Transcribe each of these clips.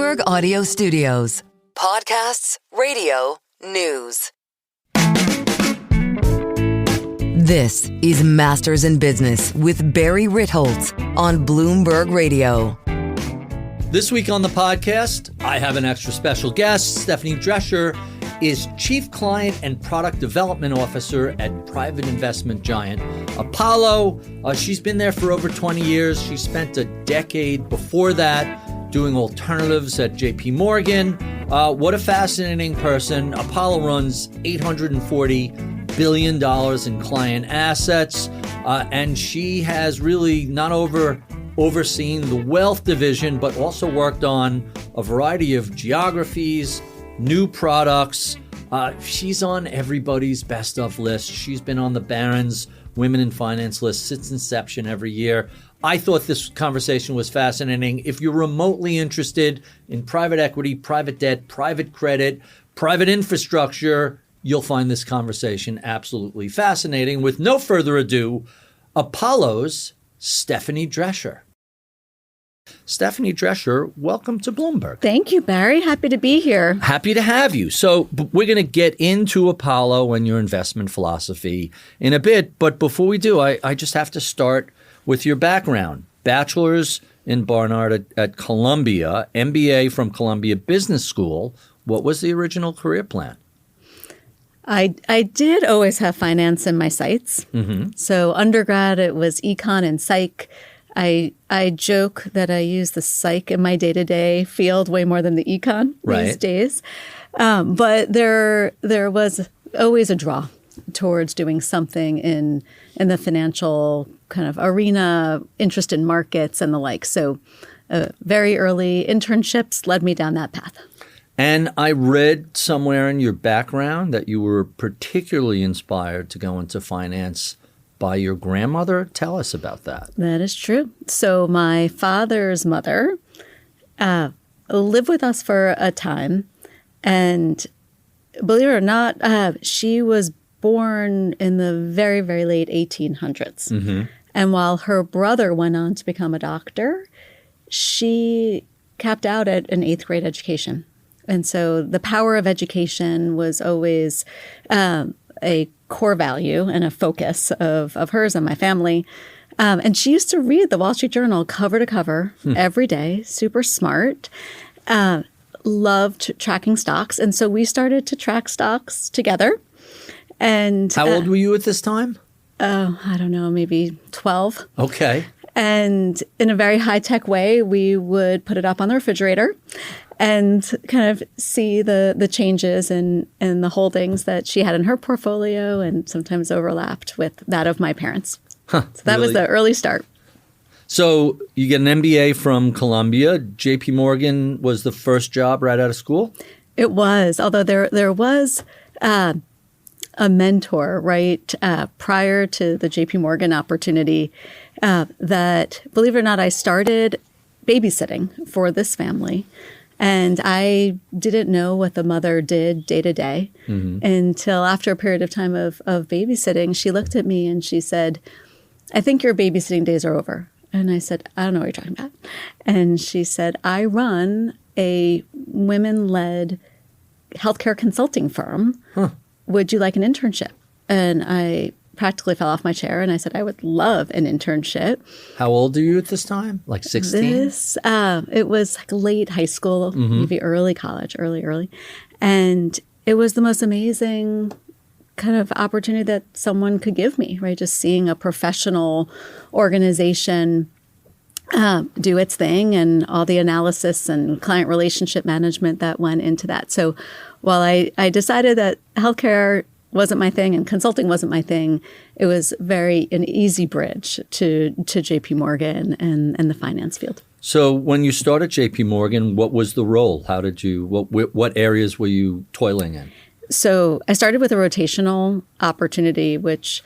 Bloomberg Audio Studios. Podcasts, radio, news. This is Masters in Business with Barry Ritholtz on Bloomberg Radio. This week on the podcast, I have an extra special guest. Stephanie Drescher is Chief Client and Product Development Officer at private investment giant Apollo. She's been there for over 20 years. She spent a decade before that doing alternatives at JP Morgan. What a fascinating person. Apollo runs $840 billion in client assets, and she has really not overseen the wealth division, but also worked on a variety of geographies, new products. She's on everybody's best of list. She's been on the Barron's Women in Finance list since inception every year. I thought this conversation was fascinating. If you're remotely interested in private equity, private debt, private credit, private infrastructure, you'll find this conversation absolutely fascinating. With no further ado, Apollo's Stephanie Drescher. Stephanie Drescher, welcome to Bloomberg. Thank you, Barry. Happy to be here. Happy to have you. So we're going to get into Apollo and your investment philosophy in a bit. But before we do, I just have to start with your background. Bachelor's in Barnard at Columbia, MBA from Columbia Business School. What was the original career plan? I did always have finance in my sights. Mm-hmm. So undergrad, it was econ and psych. I joke that I use the psych in my day-to-day field way more than the econ these days. But there was always a draw towards doing something in the financial kind of arena, interest in markets and the like. So very early internships led me down that path. And I read somewhere in your background that you were particularly inspired to go into finance by your grandmother. Tell us about that. That is true. So my father's mother lived with us for a time. And believe it or not, she was born in the very, very late 1800s. Mm-hmm. And while her brother went on to become a doctor, she capped out at an 8th grade education. And so the power of education was always a core value and a focus of hers and my family. And she used to read the Wall Street Journal cover to cover every day, super smart, loved tracking stocks. And so we started to track stocks together. And how old were you at this time? I don't know, maybe 12. Okay. And in a very high-tech way, we would put it up on the refrigerator and kind of see the changes in the holdings that she had in her portfolio and sometimes overlapped with that of my parents. So that was the early start. So you get an MBA from Columbia. JP Morgan was the first job right out of school? It was, although there was a mentor, right, prior to the JP Morgan opportunity that, believe it or not, I started babysitting for this family. And I didn't know what the mother did day to day until after a period of time of babysitting, she looked at me and she said, "I think your babysitting days are over." And I said, "I don't know what you're talking about." And she said, "I run a women-led healthcare consulting firm. Would you like an internship?" And I practically fell off my chair and I said, "I would love an internship." How old are you at this time? Like 16? It was like late high school, maybe early college, early. And it was the most amazing kind of opportunity that someone could give me, right? Just seeing a professional organization do its thing and all the analysis and client relationship management that went into that. So while I decided that healthcare wasn't my thing and consulting wasn't my thing, it was an easy bridge to JP Morgan and the finance field. So when you started JP Morgan, what was the role? How did you, what areas were you toiling in? So I started with a rotational opportunity, which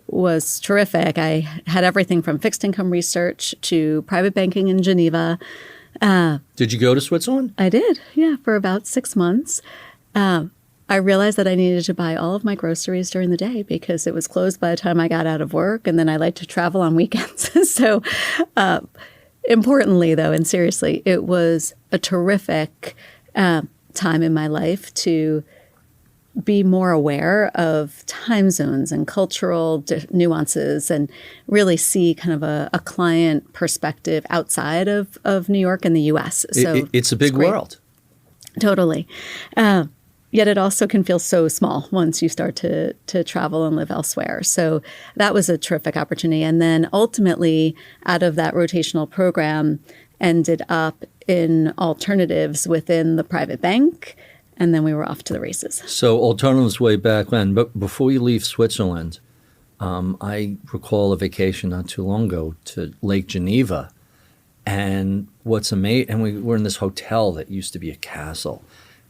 was terrific. I had everything from fixed income research to private banking in Geneva. Did you go to Switzerland? I did, yeah, for about 6 months. I realized that I needed to buy all of my groceries during the day because it was closed by the time I got out of work. And then I like to travel on weekends. So importantly, though, and seriously, it was a terrific time in my life to be more aware of time zones and cultural nuances and really see kind of a client perspective outside of New York and the U.S. So it's a big world. Totally. Yet it also can feel so small once you start to travel and live elsewhere. So that was a terrific opportunity. And then ultimately, out of that rotational program, ended up in alternatives within the private bank. And then we were off to the races. So alternatives way back when. But before you leave Switzerland, I recall a vacation not too long ago to Lake Geneva. And what's amazing, and we were in this hotel that used to be a castle.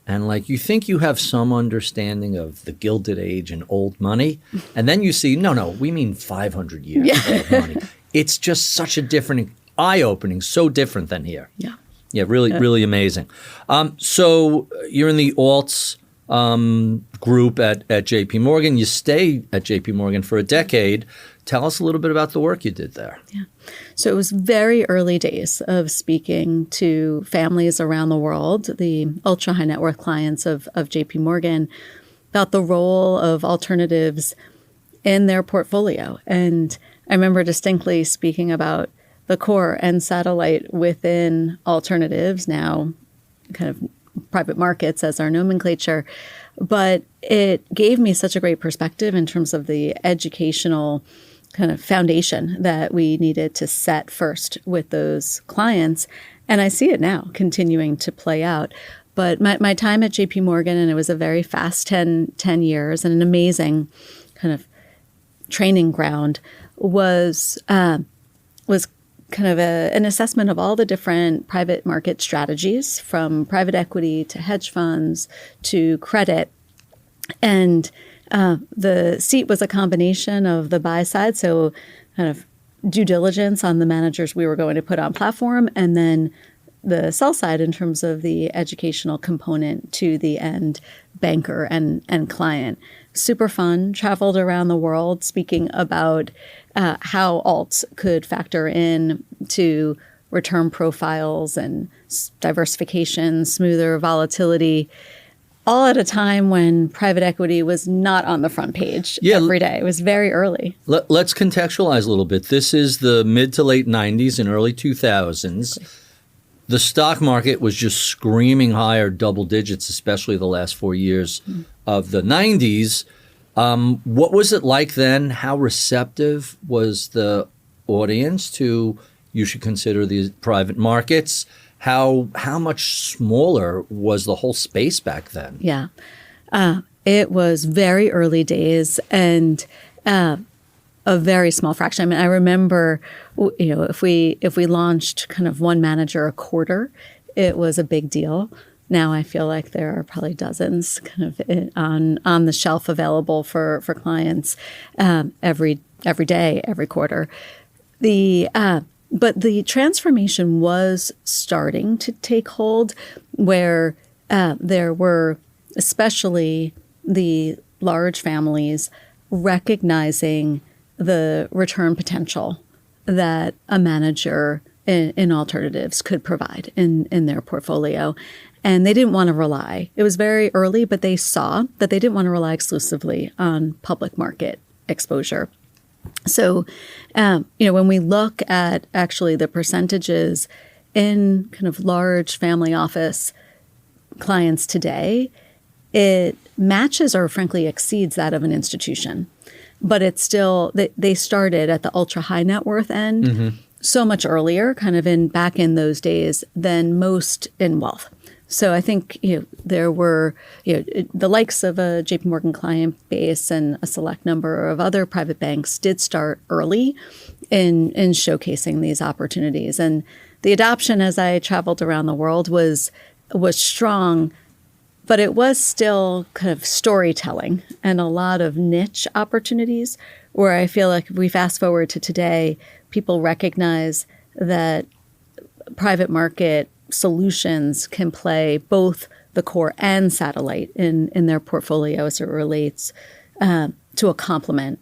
And like you think you have some understanding of the Gilded Age and old money. And then you see, no, we mean 500 years of money. It's just such a different, eye-opening, so different than here. Yeah. Yeah, really amazing. So you're in the alts group at JP Morgan. You stay at JP Morgan for a decade. Tell us a little bit about the work you did there. Yeah. So it was very early days of speaking to families around the world, the ultra high net worth clients of JP Morgan, about the role of alternatives in their portfolio. And I remember distinctly speaking about the core and satellite within alternatives, now kind of private markets as our nomenclature. But it gave me such a great perspective in terms of the educational kind of foundation that we needed to set first with those clients. And I see it now continuing to play out. But my time at JP Morgan, and it was a very fast 10 years and an amazing kind of training ground, was kind of an assessment of all the different private market strategies, from private equity to hedge funds to credit. And the seat was a combination of the buy side, so kind of due diligence on the managers we were going to put on platform, and then the sell side in terms of the educational component to the end banker and client. Super fun. Traveled around the world speaking about how alts could factor in to return profiles and diversification, smoother volatility, all at a time when private equity was not on the front page every day. It was very early. Let's contextualize a little bit. This is the mid to late 90s and early 2000s. The stock market was just screaming higher double digits, especially the last 4 years of the 90s. What was it like then? How receptive was the audience to you should consider these private markets? How much smaller was the whole space back then? Yeah. It was very early days and a very small fraction. I mean, I remember, if we launched kind of one manager a quarter, it was a big deal. Now I feel like there are probably dozens kind of on the shelf available for clients every day, every quarter. But the transformation was starting to take hold, where there were especially the large families recognizing the return potential that a manager in alternatives could provide in their portfolio. And they didn't want to rely. It was very early, but they saw that they didn't want to rely exclusively on public market exposure. So, when we look at actually the percentages in kind of large family office clients today, it matches or frankly exceeds that of an institution. But it's still, they started at the ultra high net worth end so much earlier, kind of back in those days, than most in wealth. So I think there were the likes of a JP Morgan client base and a select number of other private banks did start early in showcasing these opportunities. And the adoption as I traveled around the world was strong, but it was still kind of storytelling and a lot of niche opportunities where I feel like if we fast forward to today, people recognize that private market solutions can play both the core and satellite in their portfolio as it relates to a complement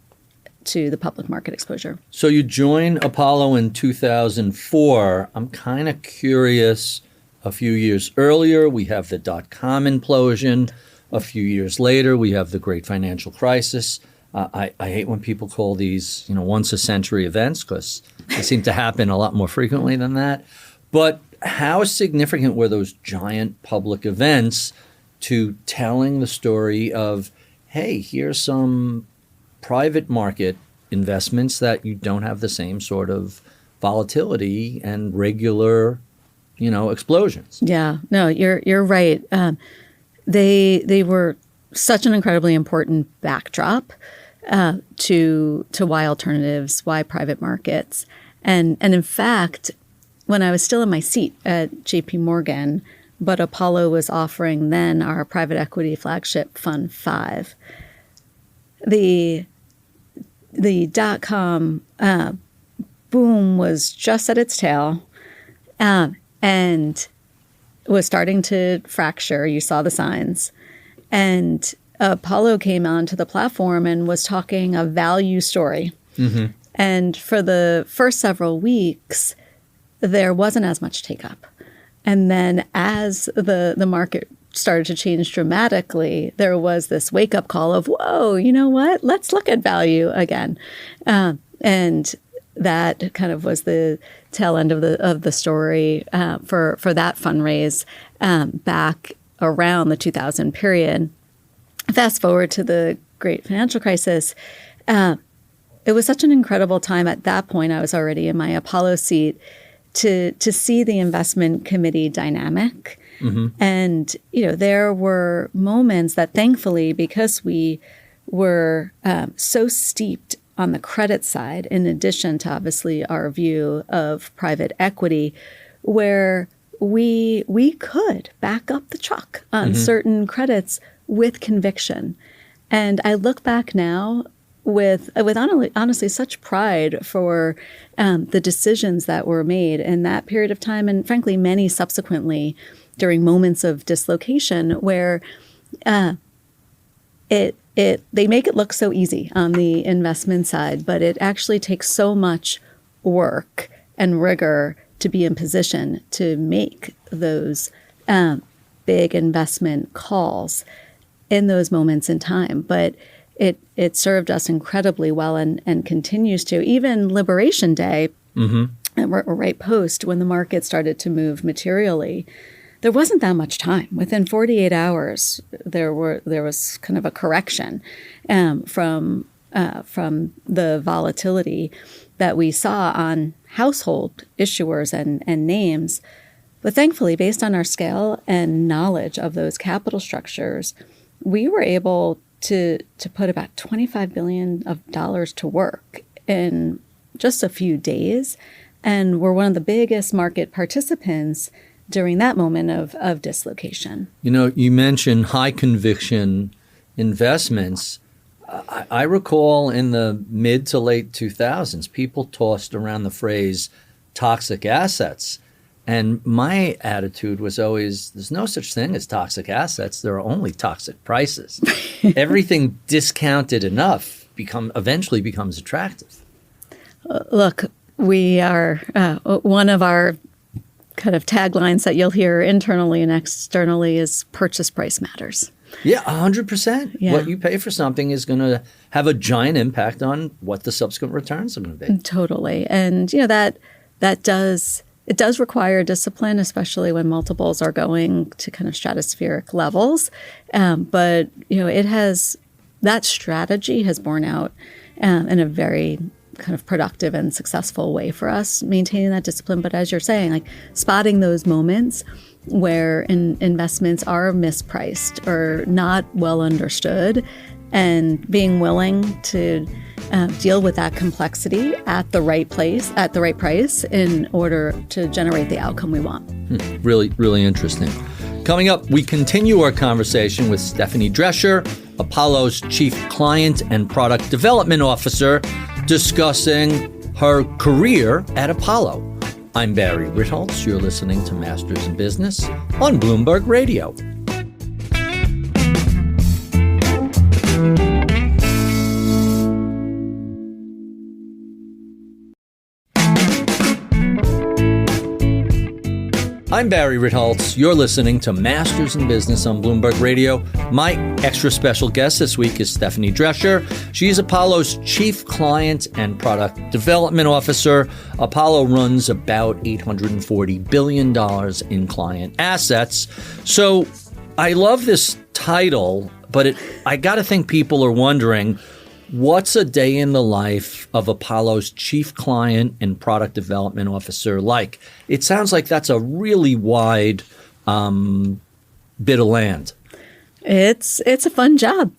to the public market exposure. So you joined Apollo in 2004. I'm kind of curious. A few years earlier, we have the dot-com implosion. A few years later, we have the great financial crisis. I hate when people call these, once-a-century events because they seem to happen a lot more frequently than that. But how significant were those giant public events to telling the story of, hey, here's some private market investments that you don't have the same sort of volatility and regular explosions? Yeah, no, you're right. They were such an incredibly important backdrop to why alternatives, why private markets, and in fact, when I was still in my seat at JP Morgan, but Apollo was offering then our private equity flagship Fund 5, the dot-com boom was just at its tail. And was starting to fracture. You saw the signs. And Apollo came onto the platform and was talking a value story. Mm-hmm. And for the first several weeks, there wasn't as much take-up. And then as the market started to change dramatically, there was this wake-up call of, whoa, you know what? Let's look at value again. And that kind of was the tail end of the story for that fundraise back around the 2000 period. Fast forward to the great financial crisis. It was such an incredible time. At that point, I was already in my Apollo seat to see the investment committee dynamic. Mm-hmm. And there were moments that, thankfully, because we were so steeped on the credit side, in addition to obviously our view of private equity, where we could back up the truck on mm-hmm. certain credits with conviction. And I look back now with honestly such pride for the decisions that were made in that period of time, and frankly many subsequently during moments of dislocation where they make it look so easy on the investment side, but it actually takes so much work and rigor to be in position to make those big investment calls in those moments in time. But it served us incredibly well and continues to. Even Liberation Day, mm-hmm. or right post, when the market started to move materially, there wasn't that much time. Within 48 hours, there was kind of a correction from the volatility that we saw on household issuers and names. But thankfully, based on our scale and knowledge of those capital structures, we were able to put about $25 billion to work in just a few days, and we're one of the biggest market participants during that moment of dislocation. You mentioned high conviction investments. I recall in the mid to late 2000s, people tossed around the phrase toxic assets. And my attitude was always, there's no such thing as toxic assets. There are only toxic prices. Everything discounted enough eventually becomes attractive. Look, we are one of our kind of taglines that you'll hear internally and externally is purchase price matters. Yeah, 100%. Yeah. What you pay for something is going to have a giant impact on what the subsequent returns are going to be. Totally. And that does require discipline, especially when multiples are going to kind of stratospheric levels. But that strategy has borne out in a very kind of productive and successful way for us, maintaining that discipline. But as you're saying, like spotting those moments where investments are mispriced or not well understood, and being willing to deal with that complexity at the right place, at the right price, in order to generate the outcome we want. Really, really interesting. Coming up, we continue our conversation with Stephanie Drescher, Apollo's Chief Client and Product Development Officer, discussing her career at Apollo. I'm Barry Ritholtz. You're listening to Masters in Business on Bloomberg Radio. I'm Barry Ritholtz. You're listening to Masters in Business on Bloomberg Radio. My extra special guest this week is Stephanie Drescher. She's Apollo's Chief Client and Product Development Officer. Apollo runs about $840 billion in client assets. So I love this title, but I got to think people are wondering, what's a day in the life of Apollo's Chief Client and Product Development Officer like? It sounds like that's a really wide bit of land. It's a fun job.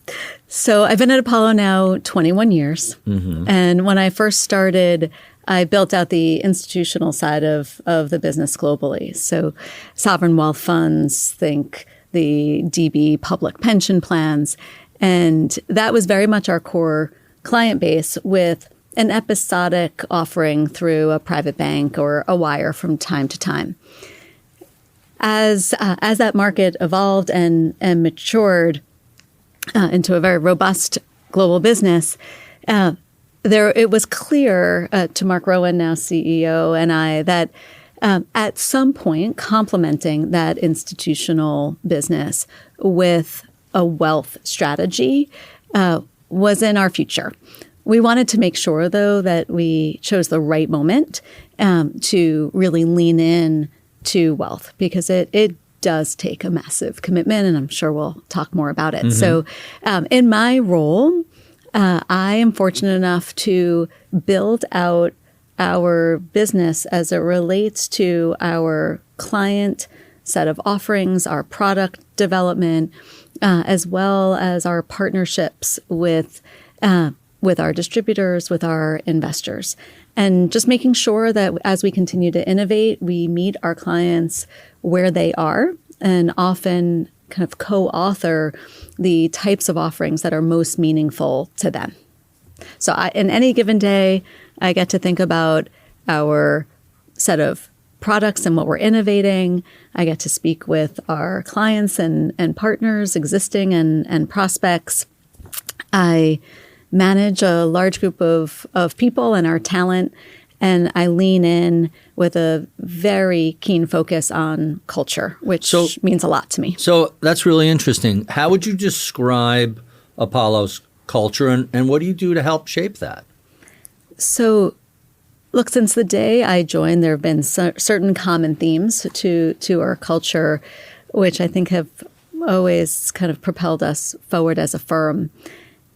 So I've been at Apollo now 21 years. Mm-hmm. And when I first started, I built out the institutional side of the business globally. So sovereign wealth funds, think the DB public pension plans. And that was very much our core client base, with an episodic offering through a private bank or a wire from time to time. As that market evolved and matured into a very robust global business, it was clear to Mark Rowan, now CEO, and I, that at some point complementing that institutional business with a wealth strategy was in our future. We wanted to make sure, though, that we chose the right moment to really lean in to wealth, because it does take a massive commitment, and I'm sure we'll talk more about it. Mm-hmm. So in my role, I am fortunate enough to build out our business as it relates to our client set of offerings, our product development, as well as our partnerships with our distributors, with our investors, and just making sure that as we continue to innovate, we meet our clients where they are, and often kind of co-author the types of offerings that are most meaningful to them. So in any given day, I get to think about our set of products and what we're innovating. I get to speak with our clients and partners, existing and prospects. I manage a large group of people and our talent, and I lean in with a very keen focus on culture, which means a lot to me. So that's really interesting. How would you describe Apollo's culture, and what do you do to help shape that? So look, since the day I joined, there have been certain common themes to our culture, which I think have always kind of propelled us forward as a firm.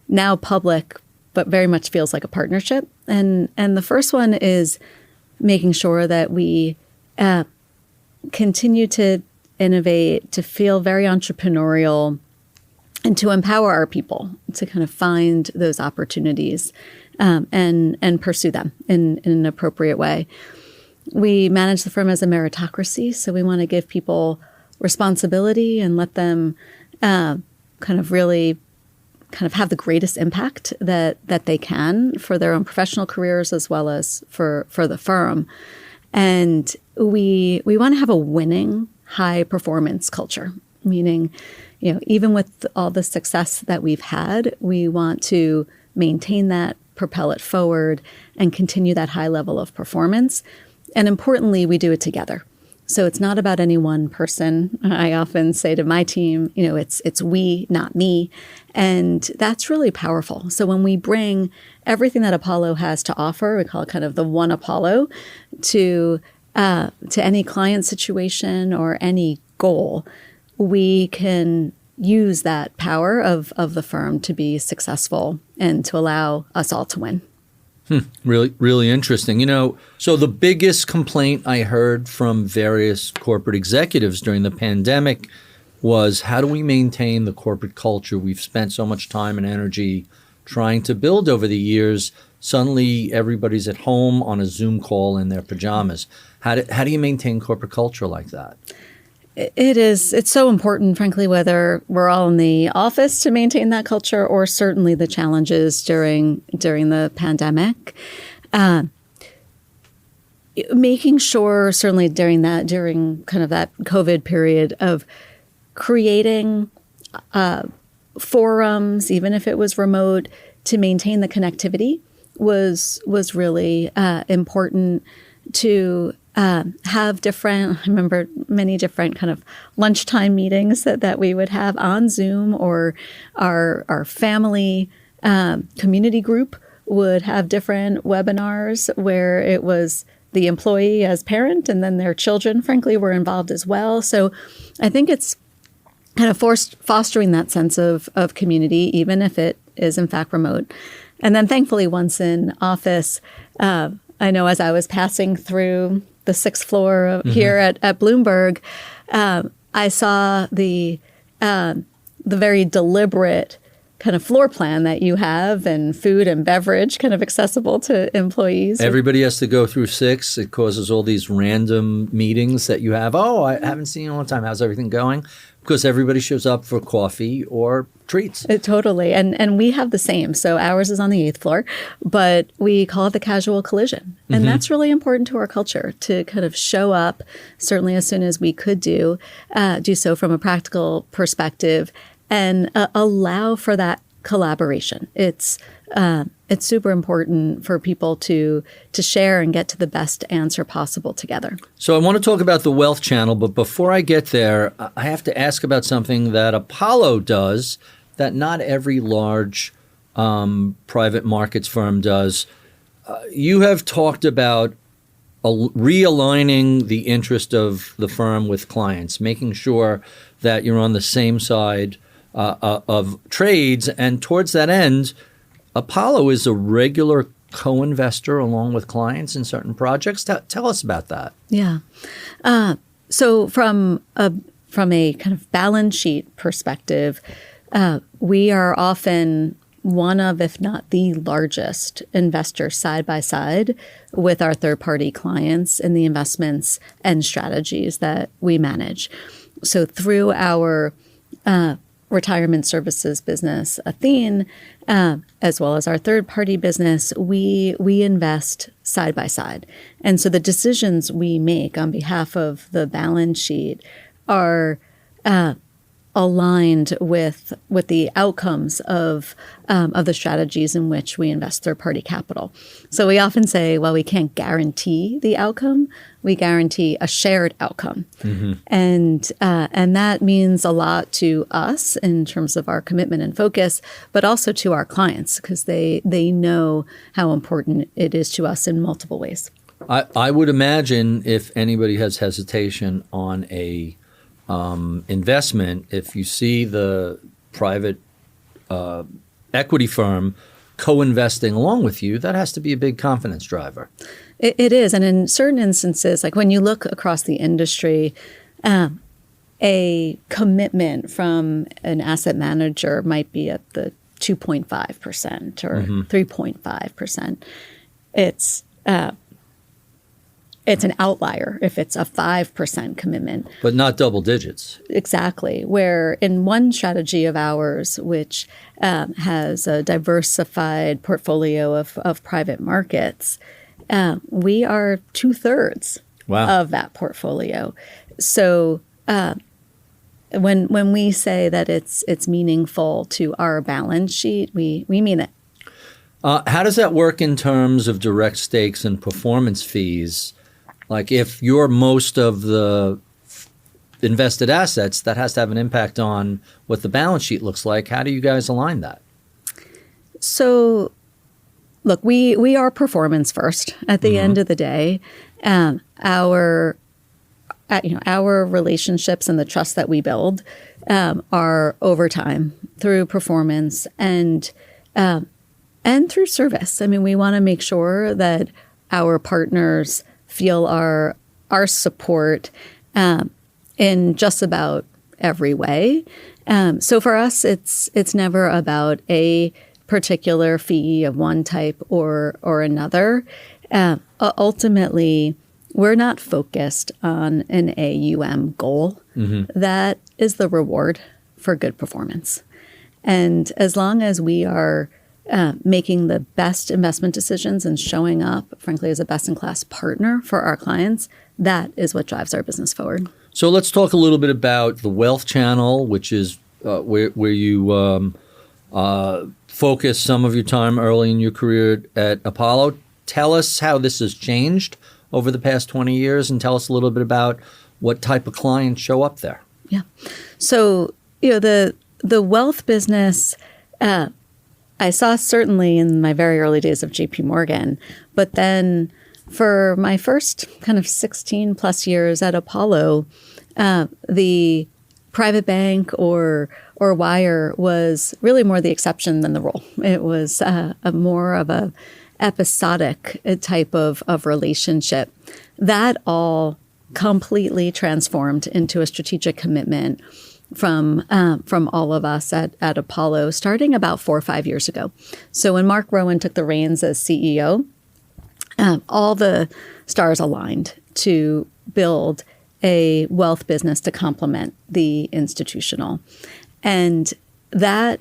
Now public, but very much feels like a partnership. And the first one is making sure that we continue to innovate, to feel very entrepreneurial, and to empower our people to kind of find those opportunities and pursue them in an appropriate way. We manage the firm as a meritocracy, so we want to give people responsibility and let them kind of have the greatest impact that they can for their own professional careers as well as for the firm. And we want to have a winning, high performance culture, meaning, even with all the success that we've had, we want to maintain that, propel it forward, and continue that high level of performance. And importantly, we do it together. So it's not about any one person. I often say to my team, it's we, not me. And that's really powerful. So when we bring everything that Apollo has to offer, we call it kind of the one Apollo, to any client situation or any goal, we can use that power of the firm to be successful and to allow us all to win. Really, really interesting. So the biggest complaint I heard from various corporate executives during the pandemic was, how do we maintain the corporate culture we've spent so much time and energy trying to build over the years? Suddenly everybody's at home on a Zoom call in their pajamas. How do you maintain corporate culture like that? It's so important, frankly, whether we're all in the office to maintain that culture, or certainly the challenges during the pandemic. Making sure, certainly during kind of that COVID period, of creating forums, even if it was remote, to maintain the connectivity was really important, to have different, I remember many different kind of lunchtime meetings that we would have on Zoom, or our family community group would have different webinars where it was the employee as parent, and then their children, frankly, were involved as well. So I think it's kind of fostering that sense of community, even if it is in fact remote. And then thankfully, once in office, I know as I was passing through the 6th floor here at Bloomberg, I saw the very deliberate kind of floor plan that you have, and food and beverage kind of accessible to employees. Everybody has to go through 6. It causes all these random meetings that you have. Oh, I haven't seen you in a long time. How's everything going? Because everybody shows up for coffee or treats. Totally. And we have the same. So ours is on the 8th floor, but we call it the casual collision. And that's really important to our culture, to kind of show up, certainly as soon as we could do so from a practical perspective, and allow for that collaboration. It's super important for people to share and get to the best answer possible together. So I want to talk about the wealth channel, but before I get there, I have to ask about something that Apollo does that not every large private markets firm does. You have talked about realigning the interest of the firm with clients, making sure that you're on the same side of trades. And towards that end, Apollo is a regular co-investor along with clients in certain projects. Tell us about that. Yeah. So from a kind of balance sheet perspective, we are often one of, if not the largest investor side by side with our third-party clients in the investments and strategies that we manage. So through our retirement services business, Athene, as well as our third-party business, we invest side by side. And so the decisions we make on behalf of the balance sheet are aligned with the outcomes of the strategies in which we invest third-party capital. So we often say, well, we can't guarantee the outcome. We guarantee a shared outcome. And that means a lot to us in terms of our commitment and focus, but also to our clients, because they know how important it is to us in multiple ways. I would imagine if anybody has hesitation on a investment, if you see the private equity firm co-investing along with you, that has to be a big confidence driver. It is. And in certain instances, like when you look across the industry, a commitment from an asset manager might be at the 2.5% or 3.5%. It's an outlier if it's a 5% commitment. But not double digits. Exactly. Where in one strategy of ours, which has a diversified portfolio of private markets, we are 2/3 of that portfolio. So when we say that it's meaningful to our balance sheet, we mean it. How does that work in terms of direct stakes and performance fees? Like if you're most of the invested assets, that has to have an impact on what the balance sheet looks like. How do you guys align that? So, look, we are performance first. At the end of the day, our relationships and the trust that we build are over time through performance and through service. I mean, we want to make sure that our partners feel our support in just about every way. So for us, it's never about a particular fee of one type or another. Ultimately, we're not focused on an AUM goal. That is the reward for good performance. And as long as we are making the best investment decisions and showing up, frankly, as a best-in-class partner for our clients, that is what drives our business forward. So let's talk a little bit about the wealth channel, which is where you focus some of your time early in your career at Apollo. Tell us how this has changed over the past 20 years, and tell us a little bit about what type of clients show up there. Yeah. So, the wealth business, I saw certainly in my very early days of JP Morgan, but then for my first kind of 16 plus years at Apollo, the private bank or wire was really more the exception than the rule. It was a more of a episodic type of relationship. That all completely transformed into a strategic commitment from all of us at Apollo, starting about 4 or 5 years ago. So when Mark Rowan took the reins as CEO, all the stars aligned to build a wealth business to complement the institutional. And that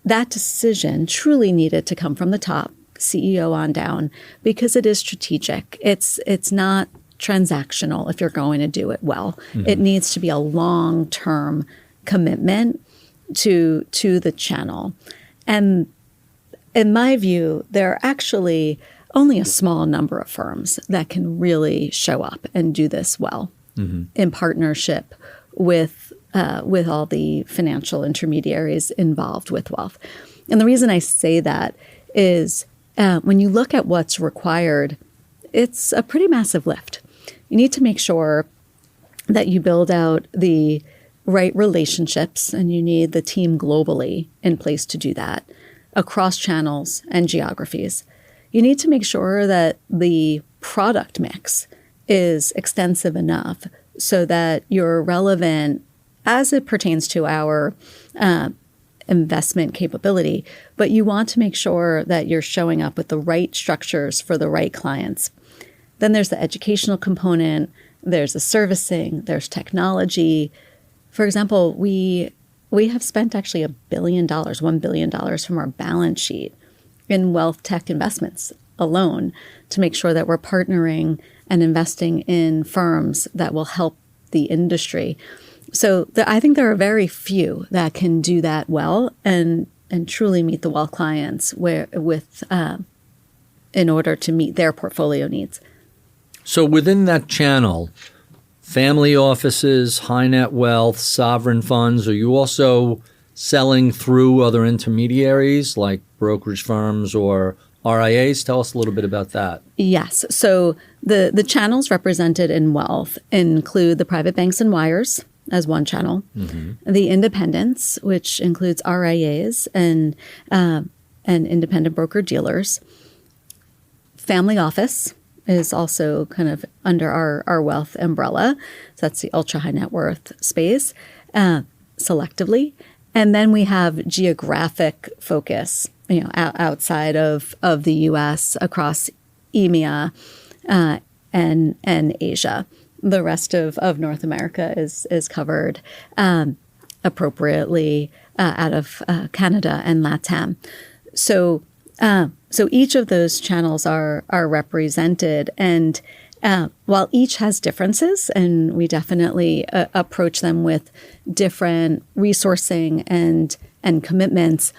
decision truly needed to come from the top, CEO on down, because it is strategic. It's not transactional if you're going to do it well. Mm-hmm. It needs to be a long-term commitment to the channel. And in my view, there are actually only a small number of firms that can really show up and do this well in partnership with all the financial intermediaries involved with wealth. And the reason I say that is when you look at what's required, it's a pretty massive lift. You need to make sure that you build out the right relationships, and you need the team globally in place to do that across channels and geographies. You need to make sure that the product mix is extensive enough so that you're relevant as it pertains to our investment capability, but you want to make sure that you're showing up with the right structures for the right clients. Then there's the educational component, there's the servicing, there's technology. For example, we have spent actually $1 billion from our balance sheet in wealth tech investments alone to make sure that we're partnering and investing in firms that will help the industry. So I think there are very few that can do that well and truly meet the wealth clients in order to meet their portfolio needs. So within that channel, family offices, high net wealth, sovereign funds, are you also selling through other intermediaries like brokerage firms or RIAs? Tell us a little bit about that. Yes. So the channels represented in wealth include the private banks and wires as one channel, the independents, which includes RIAs and independent broker dealers. Family office is also kind of under our wealth umbrella. So that's the ultra high net worth space selectively. And then we have geographic focus, outside of the U.S. across EMEA and Asia. The rest of North America is covered appropriately out of Canada and LATAM. So each of those channels are represented, and while each has differences, and we definitely approach them with different resourcing and commitments,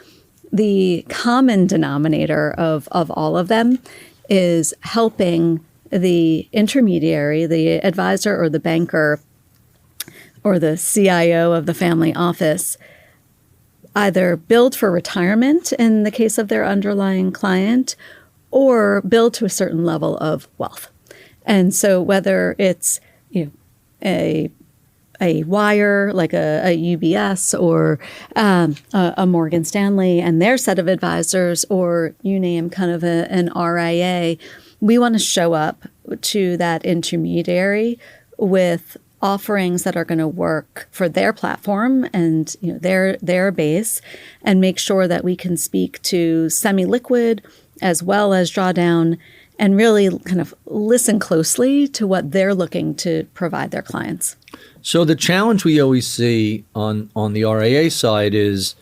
the common denominator of all of them is helping the intermediary, the advisor or the banker or the CIO of the family office, either build for retirement in the case of their underlying client or build to a certain level of wealth. And so whether it's a wire like a UBS or a Morgan Stanley and their set of advisors, or you name kind of an RIA, we want to show up to that intermediary with offerings that are going to work for their platform and their base, and make sure that we can speak to semi-liquid as well as drawdown, and really kind of listen closely to what they're looking to provide their clients. So the challenge we always see on the RIA side is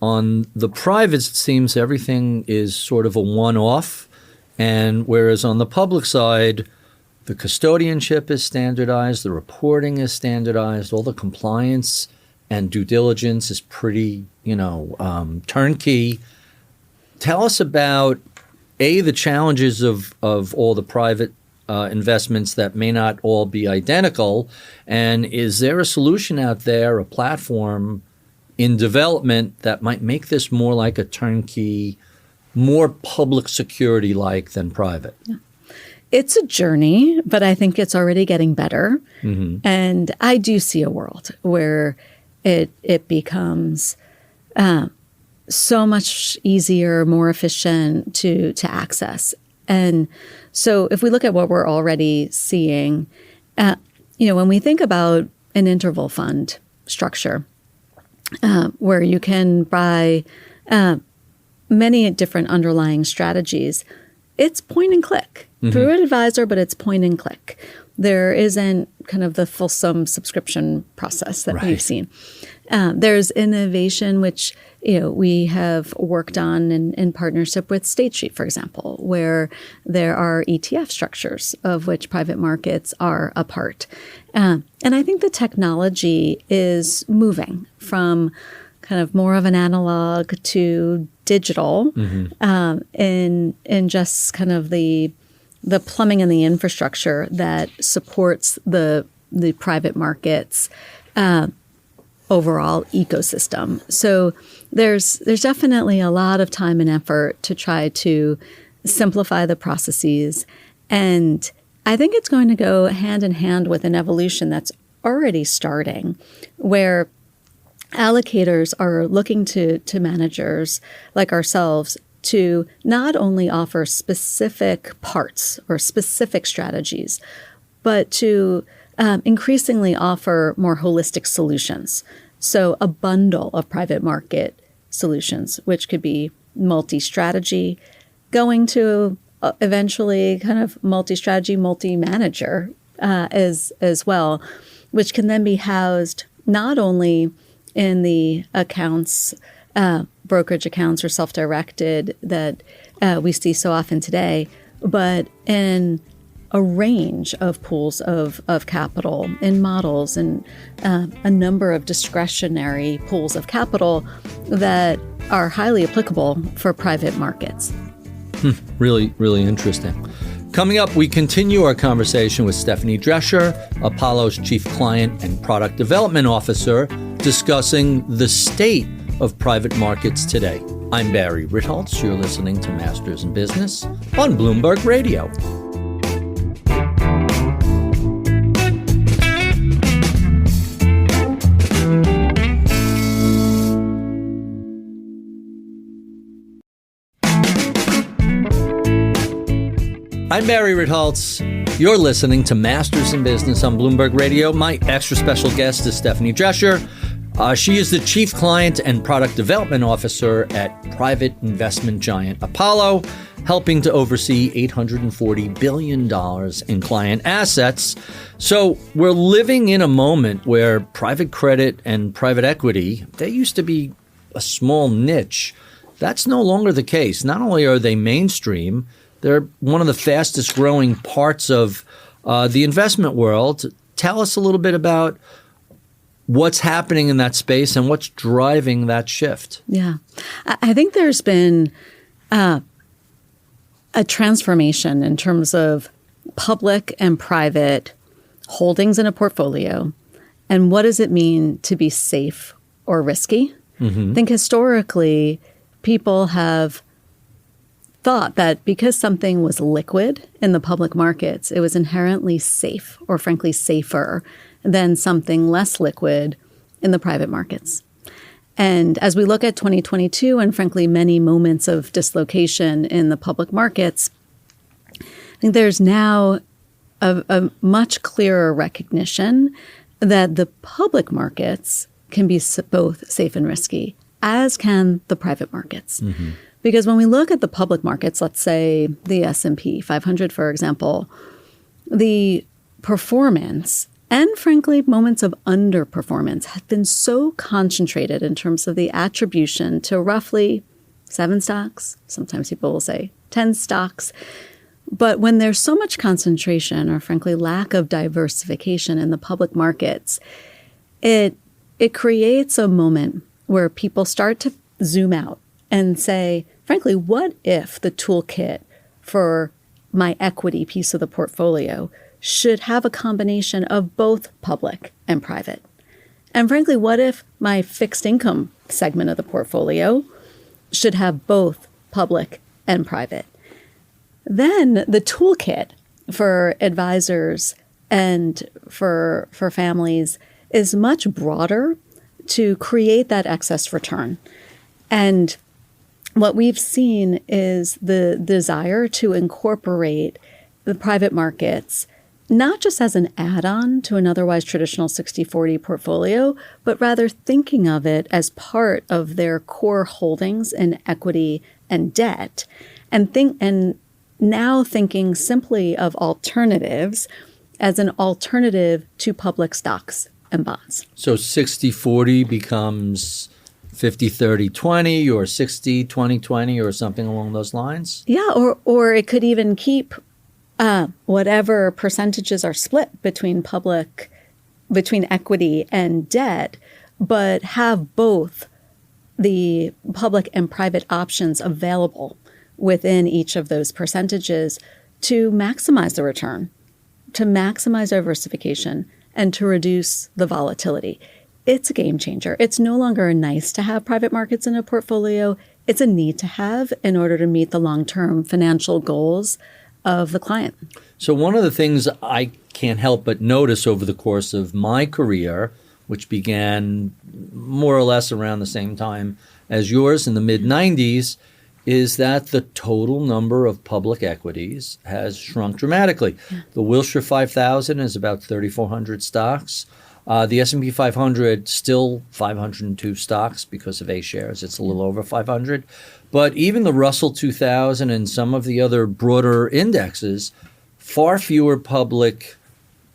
on the privates, it seems everything is sort of a one-off, and whereas on the public side, the custodianship is standardized, the reporting is standardized, all the compliance and due diligence is pretty, turnkey. Tell us about, A, the challenges of all the private investments that may not all be identical? And is there a solution out there, a platform in development that might make this more like a turnkey, more public security-like than private? Yeah. It's a journey, but I think it's already getting better. Mm-hmm. And I do see a world where it becomes so much easier, more efficient to access. And so if we look at what we're already seeing, when we think about an interval fund structure, where you can buy many different underlying strategies, it's point and click through an advisor, but it's point and click. There isn't kind of the fulsome subscription process that we've seen. There's innovation, which we have worked on in partnership with State Street, for example, where there are ETF structures of which private markets are a part. And I think the technology is moving from kind of more of an analog to digital in just kind of the plumbing and the infrastructure that supports the private markets overall ecosystem. So there's definitely a lot of time and effort to try to simplify the processes. And I think it's going to go hand in hand with an evolution that's already starting, where allocators are looking to managers like ourselves to not only offer specific parts or specific strategies, but to increasingly offer more holistic solutions. So a bundle of private market solutions, which could be multi-strategy, going to eventually kind of multi-strategy, multi-manager as well, which can then be housed not only in the accounts, brokerage accounts or self-directed that we see so often today, but in a range of pools of capital in models and a number of discretionary pools of capital that are highly applicable for private markets. Really, really interesting. Coming up, we continue our conversation with Stephanie Drescher, Apollo's Chief Client and Product Development Officer, discussing the state of private markets today. I'm Barry Ritholtz. You're listening to Masters in Business on Bloomberg Radio. I'm Barry Ritholtz. You're listening to Masters in Business on Bloomberg Radio. My extra special guest is Stephanie Drescher. She is the Chief Client and Product Development Officer at private investment giant Apollo, helping to oversee $840 billion in client assets. So we're living in a moment where private credit and private equity, they used to be a small niche. That's no longer the case. Not only are they mainstream, they're one of the fastest growing parts of the investment world. Tell us a little bit about what's happening in that space and what's driving that shift. Yeah. I think there's been a transformation in terms of public and private holdings in a portfolio and what does it mean to be safe or risky. I think historically people have thought that because something was liquid in the public markets, it was inherently safe or frankly safer than something less liquid in the private markets. And as we look at 2022 and frankly many moments of dislocation in the public markets, I think there's now a much clearer recognition that the public markets can be both safe and risky, as can the private markets. Because when we look at the public markets, let's say the S&P 500, for example, the performance and frankly moments of underperformance have been so concentrated in terms of the attribution to roughly 7 stocks. Sometimes people will say 10 stocks. But when there's so much concentration or frankly lack of diversification in the public markets, it creates a moment where people start to zoom out and say, frankly, what if the toolkit for my equity piece of the portfolio should have a combination of both public and private? And frankly, what if my fixed income segment of the portfolio should have both public and private? Then the toolkit for advisors and for families is much broader to create that excess return. And what we've seen is the desire to incorporate the private markets, not just as an add-on to an otherwise traditional 60-40 portfolio, but rather thinking of it as part of their core holdings in equity and debt, and now thinking simply of alternatives as an alternative to public stocks and bonds. So 60-40 becomes 50-30-20 or 60-20-20 or something along those lines? Yeah, or it could even keep whatever percentages are split between equity and debt, but have both the public and private options available within each of those percentages to maximize the return, to maximize diversification, and to reduce the volatility. It's a game changer. It's no longer a nice to have private markets in a portfolio. It's a need to have in order to meet the long-term financial goals of the client. So one of the things I can't help but notice over the course of my career, which began more or less around the same time as yours in the mid-90s, is that the total number of public equities has shrunk dramatically. Yeah. The Wilshire 5000 is about 3,400 stocks. The S&P 500, still 502 stocks because of A shares. It's a little over 500. But even the Russell 2000 and some of the other broader indexes, far fewer public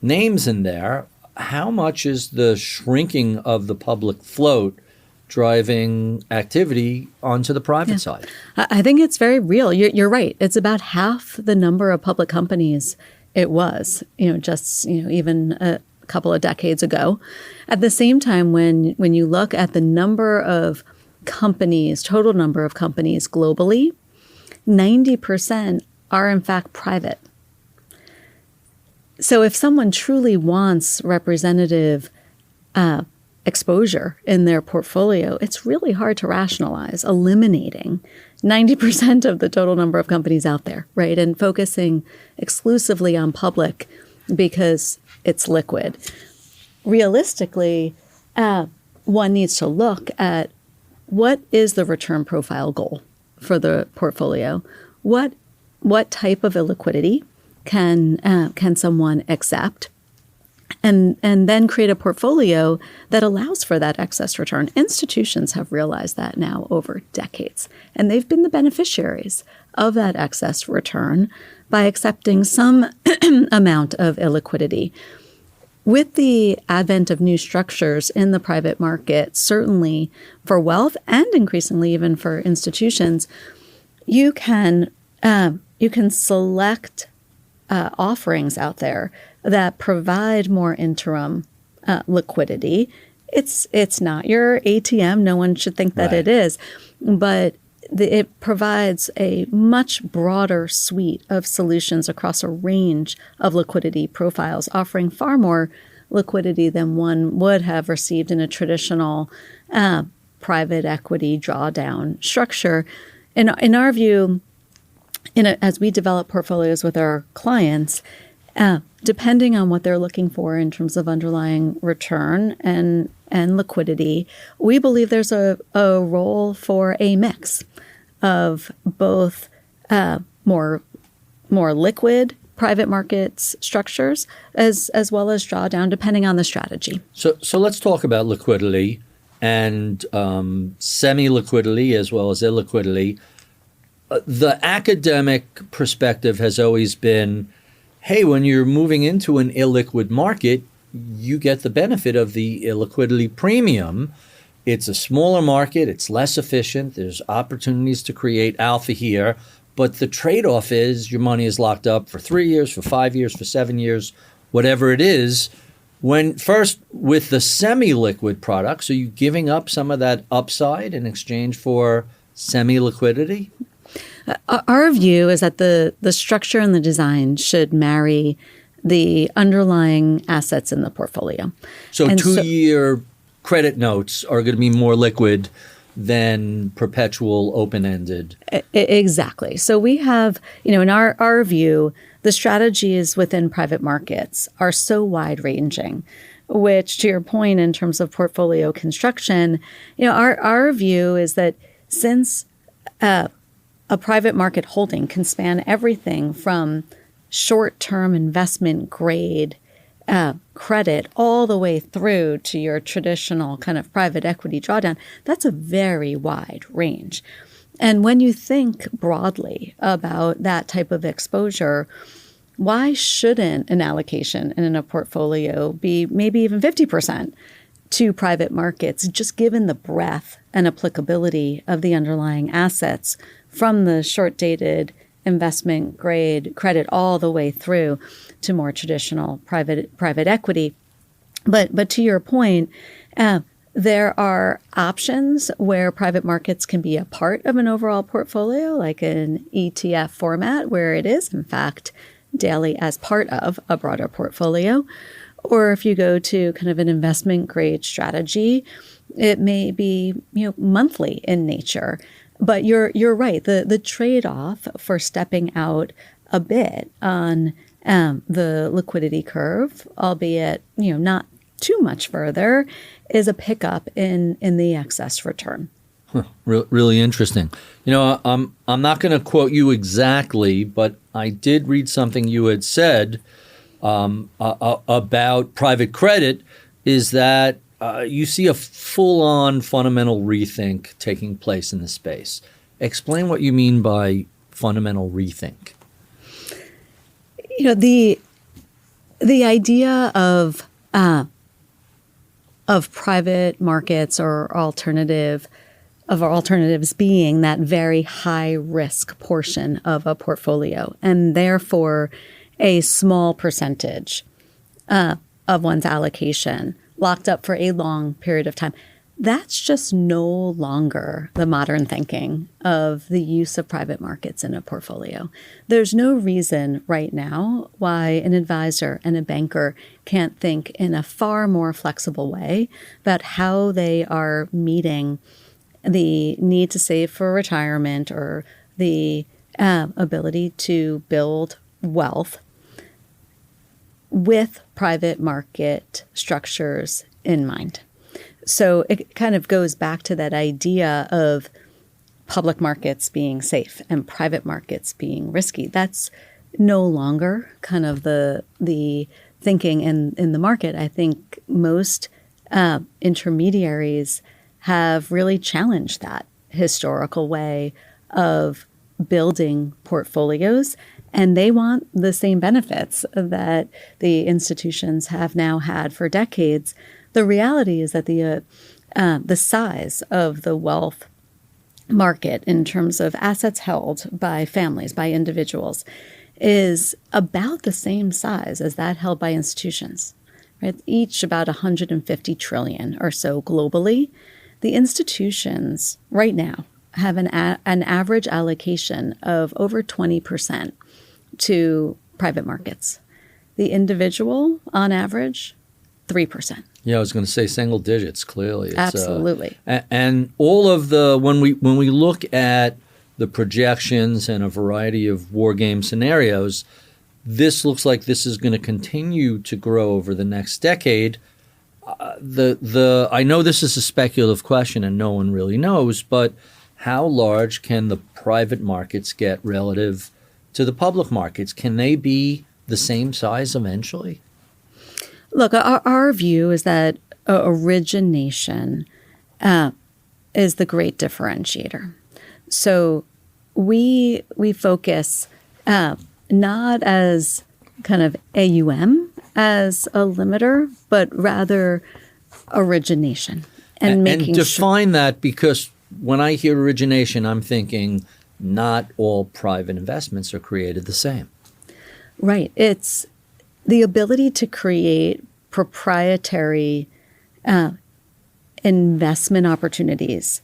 names in there. How much is the shrinking of the public float driving activity onto the private side? I think it's very real. You're right. It's about half the number of public companies it was, even a couple of decades ago. At the same time, when you look at the number of companies, total number of companies globally, 90% are in fact private. So if someone truly wants representative exposure in their portfolio, it's really hard to rationalize eliminating 90% of the total number of companies out there, right? And focusing exclusively on public because it's liquid. Realistically, one needs to look at what is the return profile goal for the portfolio? What type of illiquidity can someone accept? And then create a portfolio that allows for that excess return. Institutions have realized that now over decades, and they've been the beneficiaries of that excess return by accepting some amount of illiquidity. With the advent of new structures in the private market, certainly for wealth and increasingly even for institutions, you can select offerings out there that provide more interim liquidity. It's not your ATM. No one should think that It is, but it provides a much broader suite of solutions across a range of liquidity profiles, offering far more liquidity than one would have received in a traditional private equity drawdown structure. In our view, as we develop portfolios with our clients, depending on what they're looking for in terms of underlying return and liquidity, we believe there's a role for a mix of both more liquid private markets structures as well as drawdown, depending on the strategy. So let's talk about liquidity and semi-liquidity as well as illiquidity. The academic perspective has always been, hey, when you're moving into an illiquid market, you get the benefit of the illiquidity premium. It's a smaller market. It's less efficient. There's opportunities to create alpha here. But the trade-off is your money is locked up for 3 years, for 5 years, for 7 years, whatever it is. When first with the semi-liquid products, are you giving up some of that upside in exchange for semi-liquidity? Our view is that the structure and the design should marry the underlying assets in the portfolio. So two-year credit notes are going to be more liquid than perpetual open-ended. Exactly. So we have, in our view, the strategies within private markets are so wide-ranging, which, to your point in terms of portfolio construction, our view is that since a private market holding can span everything from short-term investment grade credit all the way through to your traditional kind of private equity drawdown, that's a very wide range. And when you think broadly about that type of exposure, why shouldn't an allocation in a portfolio be maybe even 50% to private markets, just given the breadth and applicability of the underlying assets from the short-dated investment grade credit all the way through to more traditional private equity. But to your point, there are options where private markets can be a part of an overall portfolio, like an ETF format, where it is, in fact, daily as part of a broader portfolio. Or if you go to kind of an investment grade strategy, it may be monthly in nature. But you're right. The trade-off for stepping out a bit on the liquidity curve, albeit not too much further, is a pickup in the excess return. Huh, really interesting. I'm not going to quote you exactly, but I did read something you had said about private credit, is that you see a full-on fundamental rethink taking place in the space. Explain what you mean by fundamental rethink. The idea of private markets or alternatives being that very high risk portion of a portfolio, and therefore a small percentage of one's allocation locked up for a long period of time. That's just no longer the modern thinking of the use of private markets in a portfolio. There's no reason right now why an advisor and a banker can't think in a far more flexible way about how they are meeting the need to save for retirement or the ability to build wealth with private market structures in mind. So it kind of goes back to that idea of public markets being safe and private markets being risky. That's no longer kind of the thinking in the market. I think most intermediaries have really challenged that historical way of building portfolios, and they want the same benefits that the institutions have now had for decades. The reality is that the size of the wealth market in terms of assets held by families, by individuals, is about the same size as that held by institutions, right? Each about 150 trillion or so globally. The institutions right now have an average allocation of over 20% to private markets. The individual, on average, 3%. Yeah, I was going to say single digits. Clearly, it's, absolutely. And all of the when we look at the projections and a variety of war game scenarios, this looks like this is going to continue to grow over the next decade. I know this is a speculative question and no one really knows, but how large can the private markets get relative to the public markets? Can they be the same size eventually? Look, our view is that origination is the great differentiator. So we focus not as kind of AUM as a limiter, but rather origination and making define that, because when I hear origination, I'm thinking not all private investments are created the same. Right. It's the ability to create proprietary investment opportunities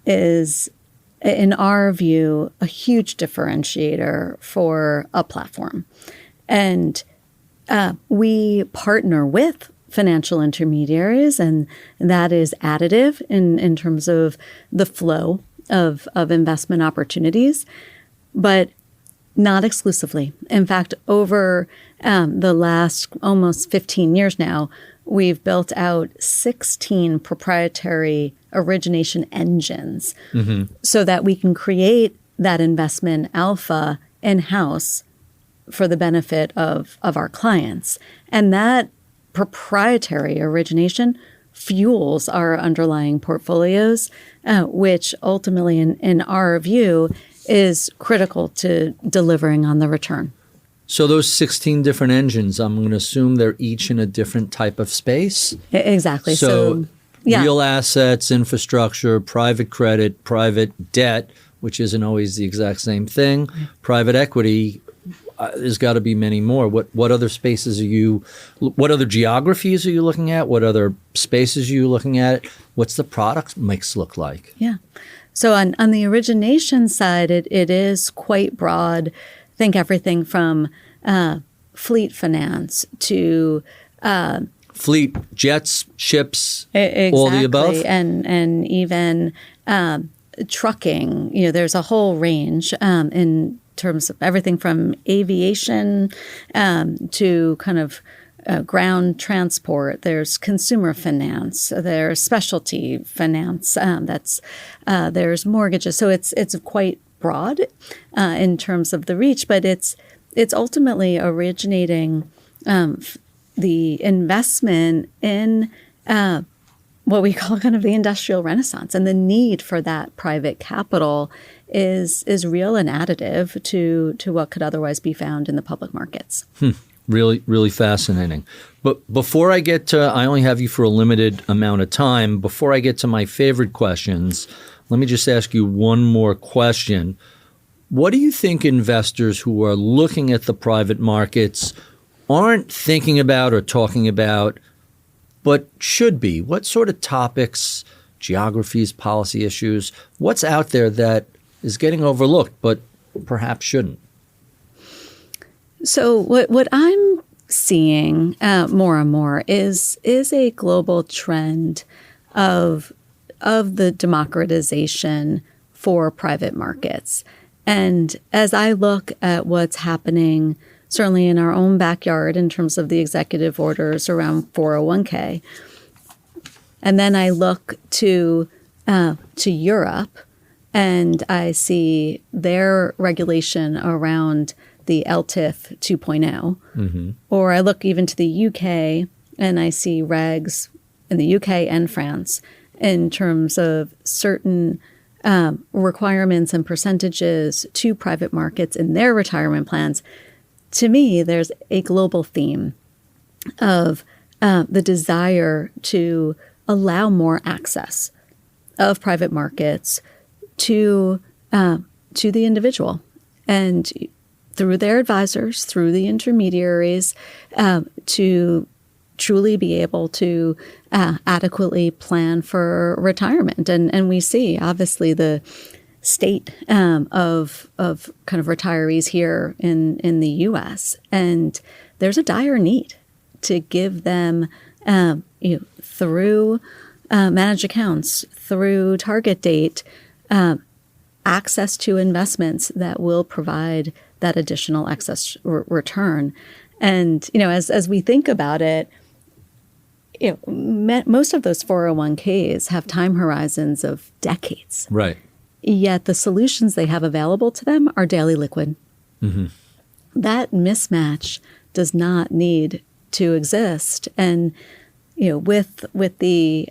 is in our view, a huge differentiator for a platform. And we partner with financial intermediaries, and that is additive in terms of the flow of investment opportunities, but not exclusively. In fact, over the last almost 15 years now, we've built out 16 proprietary origination engines so that we can create that investment alpha in-house for the benefit of our clients. And that proprietary origination fuels our underlying portfolios, which ultimately, in our view, is critical to delivering on the return. So those 16 different engines, I'm going to assume they're each in a different type of space? Exactly. So real assets, infrastructure, private credit, private debt, which isn't always the exact same thing, private equity. There's got to be many more. What other spaces what other geographies are you looking at? What other spaces are you looking at? What's the product mix look like? Yeah. So on the origination side, it is quite broad. Think everything from fleet finance to fleet, jets, ships, exactly, all the above? And even trucking. There's a whole range in terms of everything from aviation to kind of ground transport. There's consumer finance. There's specialty finance. There's mortgages. So it's quite broad in terms of the reach, but it's ultimately originating the investment in what we call kind of the industrial renaissance, and the need for that private capital is real and additive to what could otherwise be found in the public markets. Really, really fascinating. But before I get to, I only have you for a limited amount of time. Before I get to my favorite questions, let me just ask you one more question. What do you think investors who are looking at the private markets aren't thinking about or talking about, but should be? What sort of topics, geographies, policy issues, what's out there that is getting overlooked but perhaps shouldn't? So what I'm seeing more and more is a global trend of the democratization for private markets. And as I look at what's happening, certainly in our own backyard in terms of the executive orders around 401k, and then I look to Europe and I see their regulation around the LTIF 2.0, or I look even to the UK and I see regs in the UK and France in terms of certain requirements and percentages to private markets in their retirement plans. To me, there's a global theme of the desire to allow more access of private markets to the individual, and through their advisors, through the intermediaries, to truly be able to adequately plan for retirement. And we see, obviously, the state of kind of retirees here in the U.S., and there's a dire need to give them, through managed accounts, through target date, access to investments that will provide that additional excess return. And, as we think about it, most of those 401ks have time horizons of decades. Right. Yet the solutions they have available to them are daily liquid. That mismatch does not need to exist. And, with the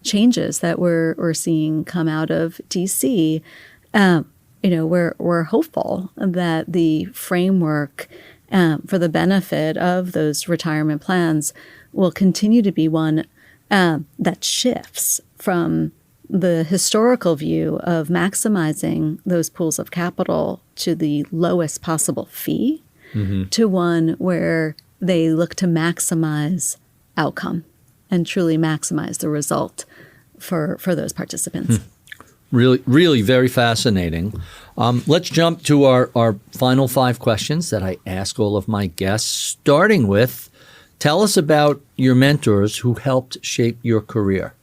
changes that we're seeing come out of DC, we're hopeful that the framework for the benefit of those retirement plans will continue to be one that shifts from the historical view of maximizing those pools of capital to the lowest possible fee to one where they look to maximize outcome and truly maximize the result for those participants. Really, really very fascinating. Let's jump to our final 5 questions that I ask all of my guests, starting with, tell us about your mentors who helped shape your career.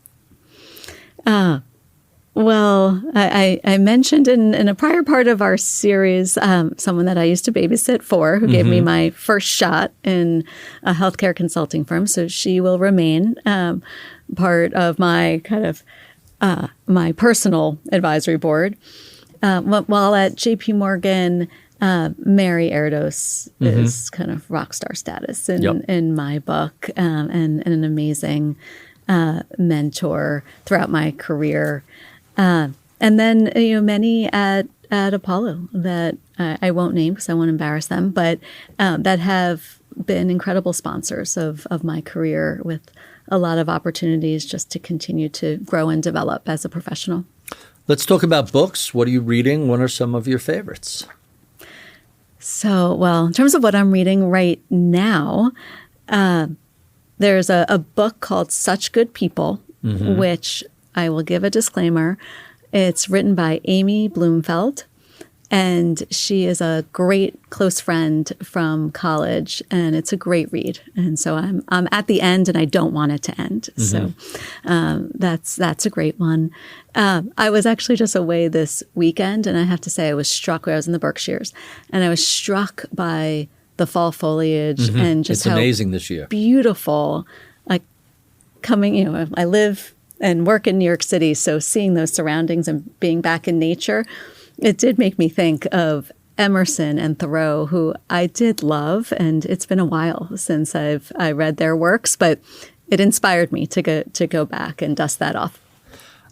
Well, I mentioned in a prior part of our series someone that I used to babysit for who gave me my first shot in a healthcare consulting firm. So she will remain part of my kind of my personal advisory board. While at JP Morgan, Mary Erdos is kind of rock star status in my book, and an amazing mentor throughout my career. And then, many at Apollo that I won't name because I won't embarrass them, but that have been incredible sponsors of my career with a lot of opportunities just to continue to grow and develop as a professional. Let's talk about books. What are you reading? What are some of your favorites? So, well, in terms of what I'm reading right now, there's a book called Such Good People, which I will give a disclaimer. It's written by Amy Bloomfeld, and she is a great close friend from college, and it's a great read. And so I'm at the end, and I don't want it to end. So that's a great one. I was actually just away this weekend, and I have to say I was struck. I was in the Berkshires, and I was struck by the fall foliage and just it's how amazing this year. Beautiful. Like coming, I live and work in New York City, so seeing those surroundings and being back in nature, it did make me think of Emerson and Thoreau, who I did love, and it's been a while since I read their works, but it inspired me to go back and dust that off.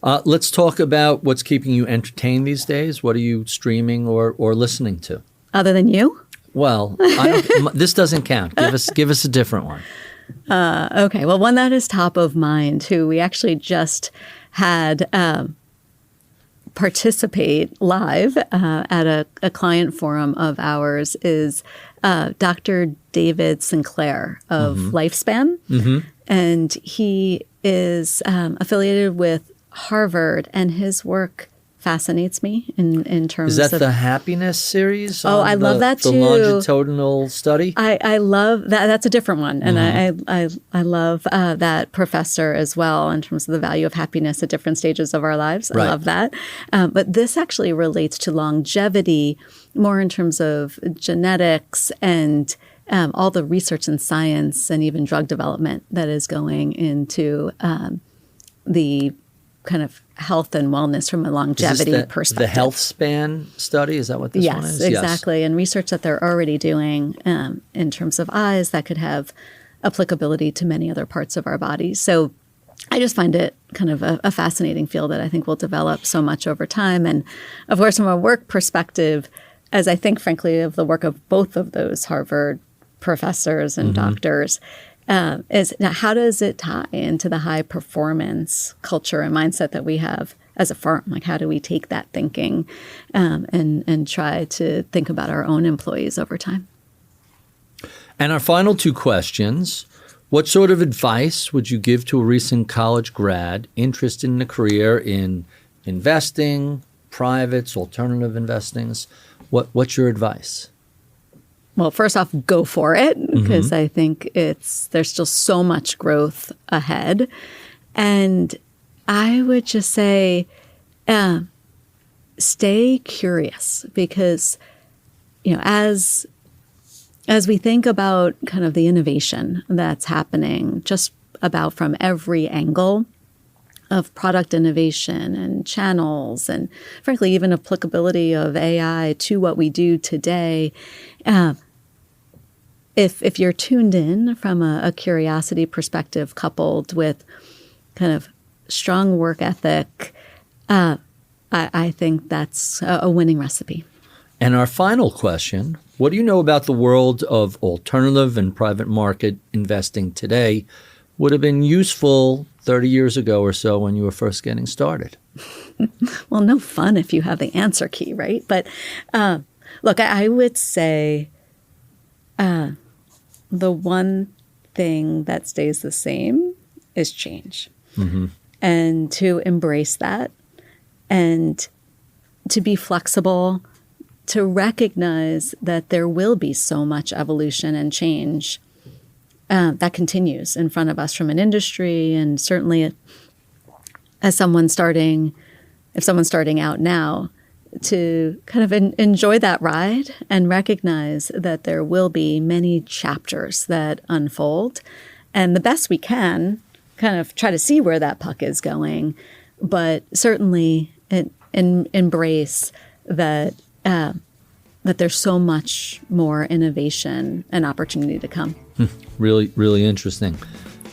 Let's talk about what's keeping you entertained these days. What are you streaming or listening to? Other than you? Well, this doesn't count. Give us a different one. Okay. Well, one that is top of mind, who we actually just had participate live at a client forum of ours, is Dr. David Sinclair of Lifespan. And he is affiliated with Harvard, and his work fascinates me in terms of... Is that the happiness series? I love that too. The longitudinal study? I love that. That's a different one. And I love that professor as well in terms of the value of happiness at different stages of our lives. Right. I love that. But this actually relates to longevity more in terms of genetics and all the research and science and even drug development that is going into the kind of health and wellness from a longevity perspective. The health span study, is that what this one is? Yes, exactly. And research that they're already doing in terms of eyes that could have applicability to many other parts of our bodies. So I just find it kind of a fascinating field that I think will develop so much over time. And of course, from a work perspective, as I think, frankly, of the work of both of those Harvard professors and doctors, is now how does it tie into the high performance culture and mindset that we have as a firm? Like, how do we take that thinking and try to think about our own employees over time? And our final 2 questions. What sort of advice would you give to a recent college grad interested in a career in investing, privates, alternative investings? What's your advice? Well, first off, go for it, because I think there's still so much growth ahead. And I would just say, stay curious, because, as we think about kind of the innovation that's happening just about from every angle of product innovation and channels and, frankly, even applicability of AI to what we do today, if you're tuned in from a curiosity perspective coupled with kind of strong work ethic, I think that's a winning recipe. And our final question, what do you know about the world of alternative and private market investing today would have been useful 30 years ago or so when you were first getting started? Well, no fun if you have the answer key, right? But look, I would say the one thing that stays the same is change. And to embrace that and to be flexible, to recognize that there will be so much evolution and change that continues in front of us from an industry, and certainly as someone's starting out now, to kind of enjoy that ride and recognize that there will be many chapters that unfold, and the best we can kind of try to see where that puck is going, but certainly embrace that there's so much more innovation and opportunity to come. Really, really interesting.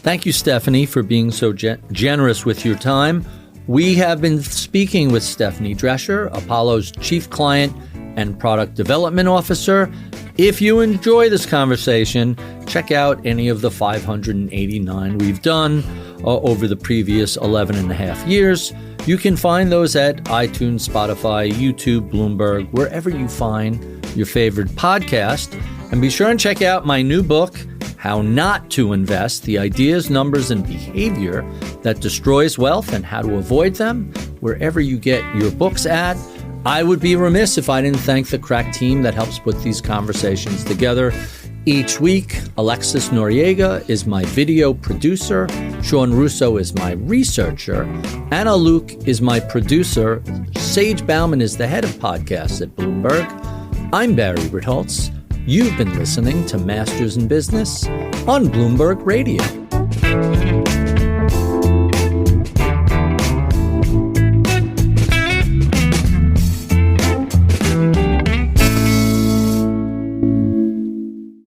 Thank you, Stephanie, for being so generous with your time. We have been speaking with Stephanie Drescher, Apollo's Chief Client and Product Development Officer. If you enjoy this conversation, check out any of the 589 we've done over the previous 11 and a half years. You can find those at iTunes, Spotify, YouTube, Bloomberg, wherever you find your favorite podcast. And be sure and check out my new book, How Not to Invest, the Ideas, Numbers, and Behavior that Destroys Wealth and How to Avoid Them, wherever you get your books at. I would be remiss if I didn't thank the crack team that helps put these conversations together each week. Alexis Noriega is my video producer. Sean Russo is my researcher. Anna Luke is my producer. Sage Bauman is the head of podcasts at Bloomberg. I'm Barry Ritholtz. You've been listening to Masters in Business on Bloomberg Radio.